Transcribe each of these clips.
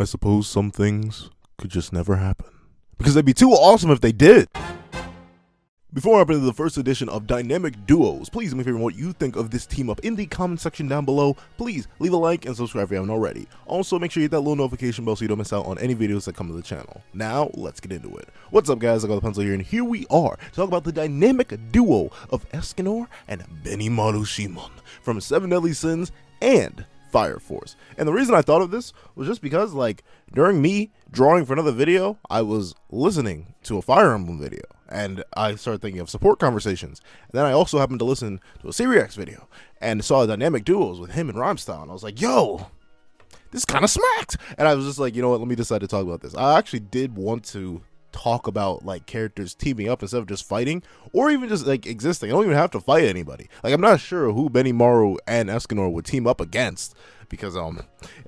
I suppose some things could just never happen. Because they'd be too awesome if they did. Before I hop into the first edition of Dynamic Duos, please let me know what you think of this team up in the comment section down below. Please leave a like and subscribe if you haven't already. Also, make sure you hit that little notification bell so you don't miss out on any videos that come to the channel. Now, let's get into it. What's up, guys? I got the pencil here, and here we are to talk about the dynamic duo of Escanor and Benimaru from 7 Deadly Sins and Fire Force. And the reason I thought of this was just because, like, during me drawing for another video, I was listening to a Fire Emblem video, and I started thinking of support conversations. And then I also happened to listen to a Syriax video and saw dynamic duos with him and Rhymestyle, and I was like, yo, this kind of smacked. And I was just like, you know what, let me decide to talk about this. I actually did want to talk about, like, characters teaming up instead of just fighting, or even just, like, existing. I don't even have to fight anybody. Like, I'm not sure who Benimaru and Escanor would team up against, because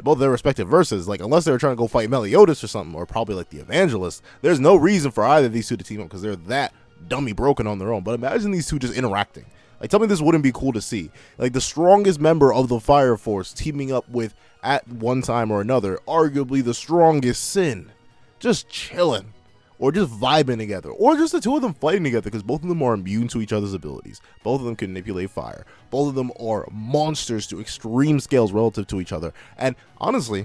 both their respective verses, like, unless they were trying to go fight Meliodas or something, or probably like the Evangelist, there's no reason for either of these two to team up because they're that dummy broken on their own. But imagine these two just interacting. Like, tell me this wouldn't be cool to see. Like, the strongest member of the Fire Force teaming up with, at one time or another, arguably the strongest Sin, just chilling, or just vibing together, or just the two of them fighting together, because both of them are immune to each other's abilities. Both of them can manipulate fire. Both of them are monsters to extreme scales relative to each other. And honestly,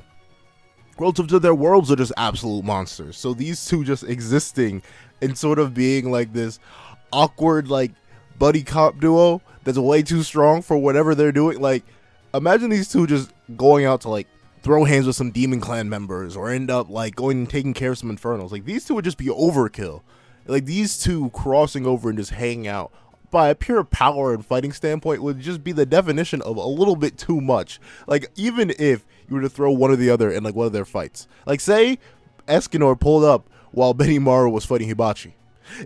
relative to their worlds, are just absolute monsters. So these two just existing and sort of being like this awkward, like, buddy cop duo that's way too strong for whatever they're doing. Like, imagine these two just going out to, like, throw hands with some Demon Clan members, or end up, like, going and taking care of some Infernals. Like, these two would just be overkill. Like, these two crossing over and just hanging out, by a pure power and fighting standpoint, would just be the definition of a little bit too much. Like, even if you were to throw one or the other in, like, one of their fights. Like, say Escanor pulled up while Benimaru was fighting Hibachi.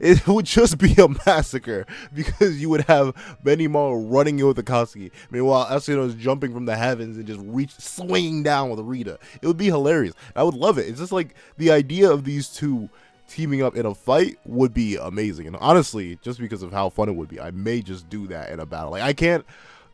It would just be a massacre, because you would have Benimaru running in with Akatsuki, meanwhile Escanor is jumping from the heavens and just swinging down with Rita. It would be hilarious. I would love it. It's just like the idea of these two teaming up in a fight would be amazing. And honestly, just because of how fun it would be, I may just do that in a battle. Like, I can't,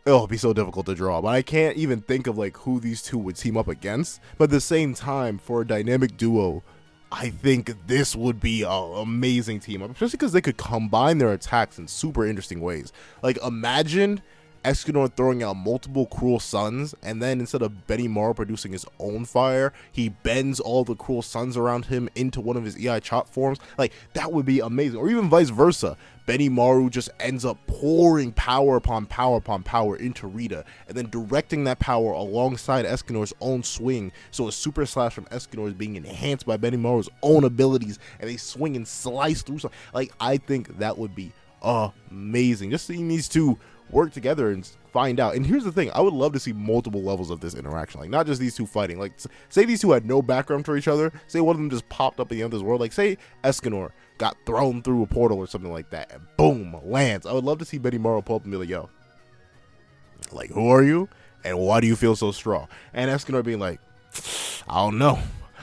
it'd be so difficult to draw, but I can't even think of, like, who these two would team up against. But at the same time, for a dynamic duo, I think this would be an amazing team up, especially because they could combine their attacks in super interesting ways. Like, imagine Escanor throwing out multiple cruel suns, and then instead of Benimaru producing his own fire, he bends all the cruel suns around him into one of his EI chop forms. Like, that would be amazing. Or even vice versa. Benimaru just ends up pouring power upon power upon power into Rita, and then directing that power alongside Escanor's own swing, so a super slash from Escanor is being enhanced by Benimaru's own abilities, and they swing and slice through something. Like, I think that would be amazing. Just seeing these two work together and find out. And here's the thing, I would love to see multiple levels of this interaction, like, not just these two fighting. Like, say these two had no background for each other, say one of them just popped up in the other's world, like, say Escanor got thrown through a portal or something like that, and boom, lands. I would love to see Benimaru pull up and be like, yo, like, who are you, and why do you feel so strong? And Escanor being like, I don't know,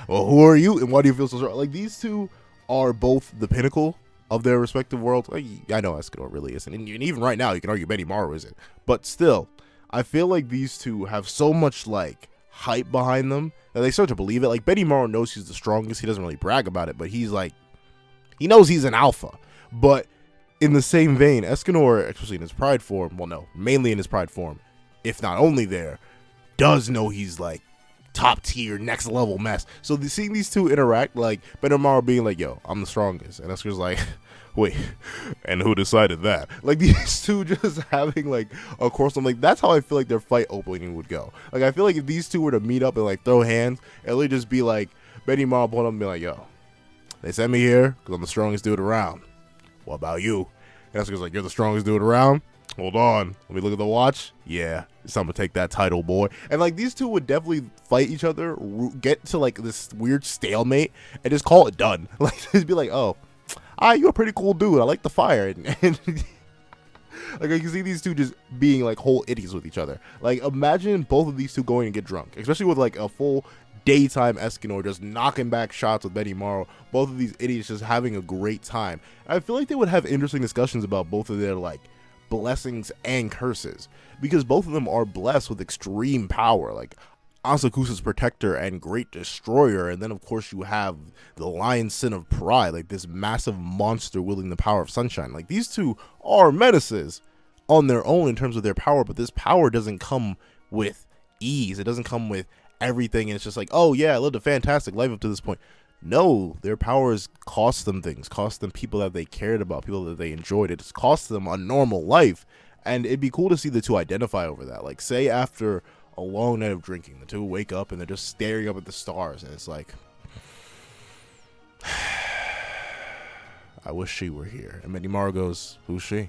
well, who are you, and why do you feel so strong? Like, these two are both the pinnacle of their respective worlds. Like, I know Escanor really isn't, and even right now you can argue Benimaru isn't, but still, I feel like these two have so much, like, hype behind them that they start to believe it. Like, Benimaru knows he's the strongest. He doesn't really brag about it, but he's like, he knows he's an alpha. But in the same vein, Escanor, especially in his pride form, well, no, mainly in his pride form, if not only there, does know he's, like, top tier, next level mess. So seeing these two interact, like Benimaru being like, yo, I'm the strongest, and Escanor's like, wait, and who decided that? Like, these two just having, like, a course. I'm like, that's how I feel like their fight opening would go. Like, I feel like if these two were to meet up and, like, throw hands, it would just be like Benimaru pulling up and be like, yo, they sent me here because I'm the strongest dude around. What about you? And Escanor's like, you're the strongest dude around? Hold on, let me look at the watch. Yeah, it's time to take that title, boy. And, like, these two would definitely fight each other, get to, like, this weird stalemate, and just call it done. Like, just be like, oh, you're a pretty cool dude, I like the fire. And like, I can see these two just being, like, whole idiots with each other. Like, imagine both of these two going and get drunk, especially with, like, a full daytime Escanor just knocking back shots with Benimaru. Both of these idiots just having a great time. I feel like they would have interesting discussions about both of their, like, blessings and curses, because both of them are blessed with extreme power. Like, Asakusa's protector and great destroyer, and then of course you have the lion sin of pride, like this massive monster wielding the power of sunshine. Like, these two are menaces on their own in terms of their power, but this power doesn't come with ease. It doesn't come with everything, and it's just like, oh yeah, I lived a fantastic life up to this point. No, their powers cost them things, cost them people that they cared about, people that they enjoyed. It just cost them a normal life, and it'd be cool to see the two identify over that. Like, say after a long night of drinking, the two wake up and they're just staring up at the stars, and it's like, I wish she were here. And Benimaru goes, who's she?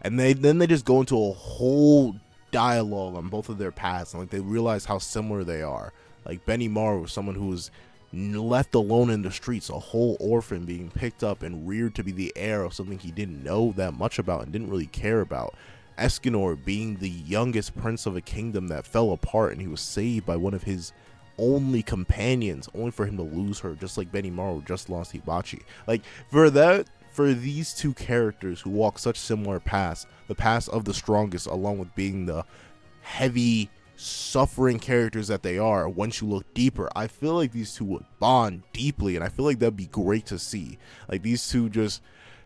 And then they just go into a whole dialogue on both of their paths, and like they realize how similar they are. Like, Benimaru was someone who was left alone in the streets, a whole orphan being picked up and reared to be the heir of something he didn't know that much about and didn't really care about. Escanor being the youngest prince of a kingdom that fell apart, and he was saved by one of his only companions, only for him to lose her, just like Benimaru just lost Hibachi. Like, for these two characters who walk such similar paths, the paths of the strongest, along with being the heavy, suffering characters that they are, once you look deeper, I feel like these two would bond deeply, and I feel like that'd be great to see. Like, these two just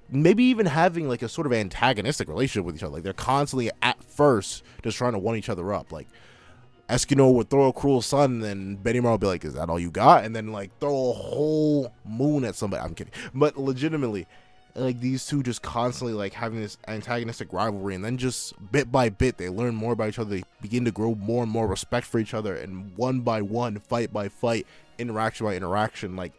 maybe even having like a sort of antagonistic relationship with each other. Like, they're constantly at first just trying to one each other up. Like, Escanor would throw a cruel sun, and then Benimaru would be like, is that all you got? And then like throw a whole moon at somebody. I'm kidding. But legitimately, like, these two just constantly like having this antagonistic rivalry, and then just bit by bit they learn more about each other. They begin to grow more and more respect for each other, and one by one, fight by fight, interaction by interaction, like,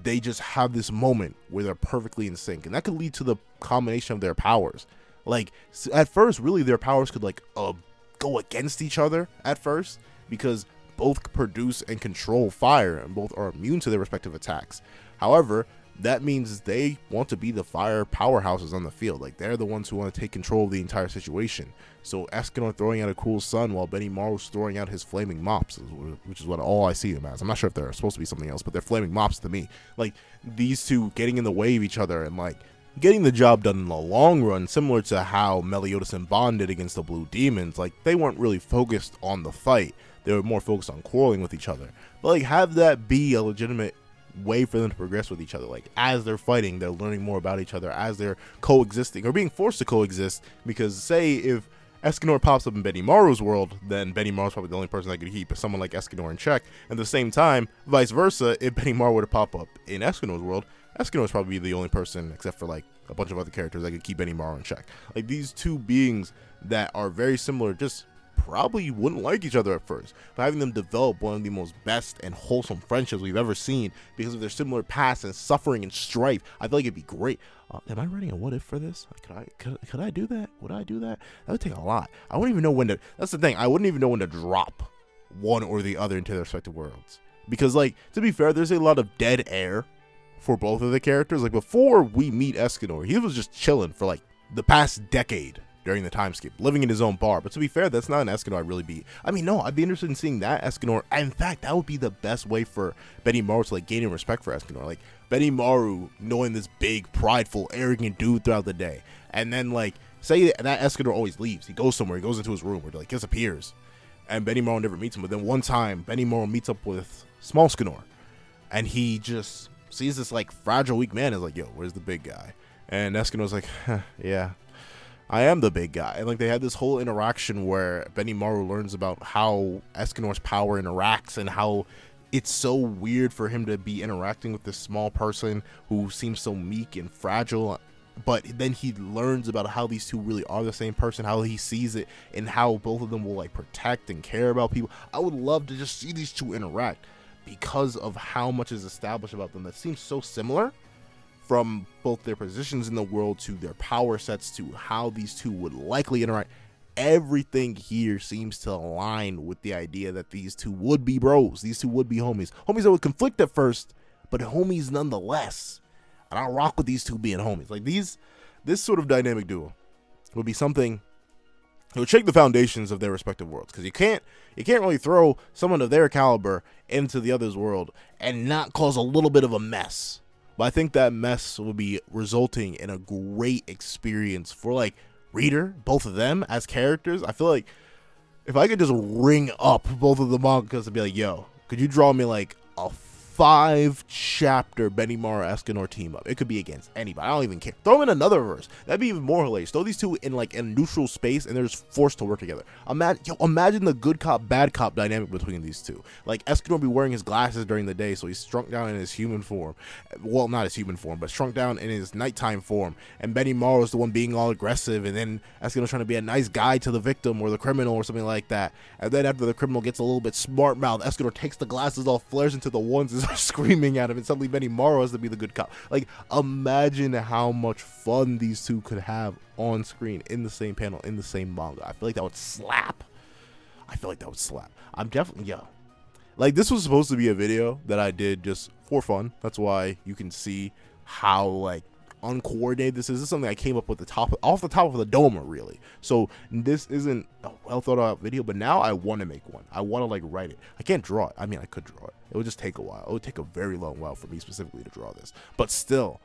they just have this moment where they're perfectly in sync, and that could lead to the combination of their powers. Like, at first, really, their powers could like go against each other at first, because both produce and control fire, and both are immune to their respective attacks. However, that means they want to be the fire powerhouses on the field. Like, they're the ones who want to take control of the entire situation. So Escanor throwing out a cool sun while Benimaru's throwing out his flaming mops, which is what all I see them as. I'm not sure if they're supposed to be something else, but they're flaming mops to me. Like, these two getting in the way of each other and like getting the job done in the long run, similar to how Meliodas and Bond did against the Blue Demons. Like, they weren't really focused on the fight. They were more focused on quarreling with each other. But like, have that be a legitimate way for them to progress with each other. Like, as they're fighting, they're learning more about each other as they're coexisting or being forced to coexist. Because say if Escanor pops up in Benimaru's world, then Benimaru's probably the only person that could keep someone like Escanor in check. At the same time, vice versa, if Benimaru were to pop up in Escanor's world, Escanor's probably the only person, except for like a bunch of other characters, that could keep Benimaru in check. Like, these two beings that are very similar just probably wouldn't like each other at first, but having them develop one of the most best and wholesome friendships we've ever seen because of their similar past and suffering and strife, I feel like it'd be great. Am I writing a what if for this? Could I do that? Would I do that? That would take a lot. I wouldn't even know when to. That's the thing. I wouldn't even know when to drop one or the other into their respective worlds, because, like, to be fair, there's a lot of dead air for both of the characters. Like, before we meet Escanor, he was just chilling for like the past decade during the time skip, living in his own bar. But to be fair, that's not an Escanor I'd really be. I mean, no, I'd be interested in seeing that Escanor. In fact, that would be the best way for Benimaru to like gaining respect for Escanor. Like, Benimaru knowing this big, prideful, arrogant dude throughout the day, and then like say that Escanor always leaves. He goes somewhere. He goes into his room or like disappears, and Benimaru never meets him. But then one time, Benimaru meets up with Small Escanor, and he just sees this like fragile, weak man. Is like, yo, where's the big guy? And Escanor's like, yeah, I am the big guy. And like, they had this whole interaction where Benimaru learns about how Escanor's power interacts and how it's so weird for him to be interacting with this small person who seems so meek and fragile. But then he learns about how these two really are the same person, how he sees it, and how both of them will like protect and care about people. I would love to just see these two interact because of how much is established about them that seems so similar, from both their positions in the world to their power sets to how these two would likely interact. Everything here seems to align with the idea that these two would be bros. These two would be homies. Homies that would conflict at first, but homies nonetheless. And I rock with these two being homies. Like, this sort of dynamic duo would be something that would shake the foundations of their respective worlds. Because you can't really throw someone of their caliber into the other's world and not cause a little bit of a mess. But I think that mess will be resulting in a great experience for like reader, both of them as characters. I feel like if I could just ring up both of the mangas and be like, yo, could you draw me like a 5-chapter Benimaru Escanor team up? It could be against anybody. I don't even care. Throw them in another verse. That'd be even more hilarious. Throw these two in like a neutral space and they're just forced to work together. Imagine the good cop, bad cop dynamic between these two. Like Escanor be wearing his glasses during the day, so he's shrunk down in his human form. Well, not his human form, but shrunk down in his nighttime form. And Benimaru is the one being all aggressive, and then Escanor trying to be a nice guy to the victim or the criminal or something like that. And then after the criminal gets a little bit smart mouth, Escanor takes the glasses off, flares into the ones and screaming at him, and suddenly Benimaru has to be the good cop. Like, imagine how much fun these two could have on screen in the same panel, in the same manga. I feel like that would slap. I'm definitely, like, this was supposed to be a video that I did just for fun. That's why you can see how like uncoordinated this is. This is something I came up with off the top of the dome, really. So this isn't a well thought out video, but now I want to make one. I want to like write it. I can't draw it. I mean, I could draw it. It would just take a while. It would take a very long while for me specifically to draw this, but still,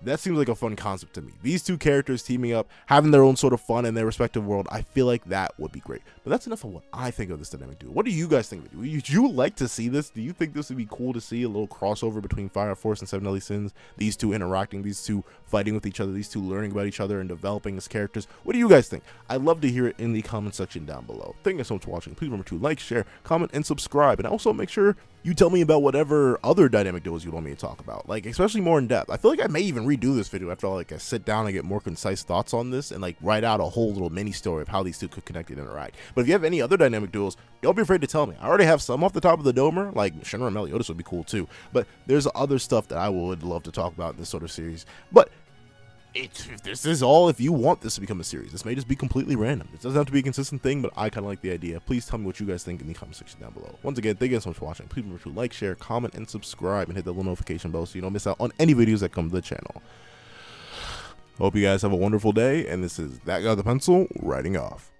that seems like a fun concept to me. These two characters teaming up, having their own sort of fun in their respective world, I feel like that would be great. But that's enough of what I think of this dynamic duo. What do you guys think of it? Would you like to see this? Do you think this would be cool to see a little crossover between Fire Force and Seven Deadly Sins? These two interacting, these two fighting with each other, these two learning about each other and developing as characters. What do you guys think? I'd love to hear it in the comment section down below. Thank you so much for watching. Please remember to like, share, comment, and subscribe. And also make sure you tell me about whatever other dynamic duos you want me to talk about, like especially more in depth. I feel like I may even redo this video after I sit down and get more concise thoughts on this and like write out a whole little mini story of how these two could connect and interact. But if you have any other dynamic duos, don't be afraid to tell me. I already have some off the top of the domer, like Shinra and Meliodas would be cool too, but there's other stuff that I would love to talk about in this sort of series. But if this is all, if you want this to become a series, this may just be completely random. It doesn't have to be a consistent thing, but I kind of like the idea. Please tell me what you guys think in the comment section down below. Once again, thank you guys so much for watching. Please remember to like, share, comment, and subscribe, and hit that little notification bell so you don't miss out on any videos that come to the channel. Hope you guys have a wonderful day, and this is That Guy with the Pencil, writing off.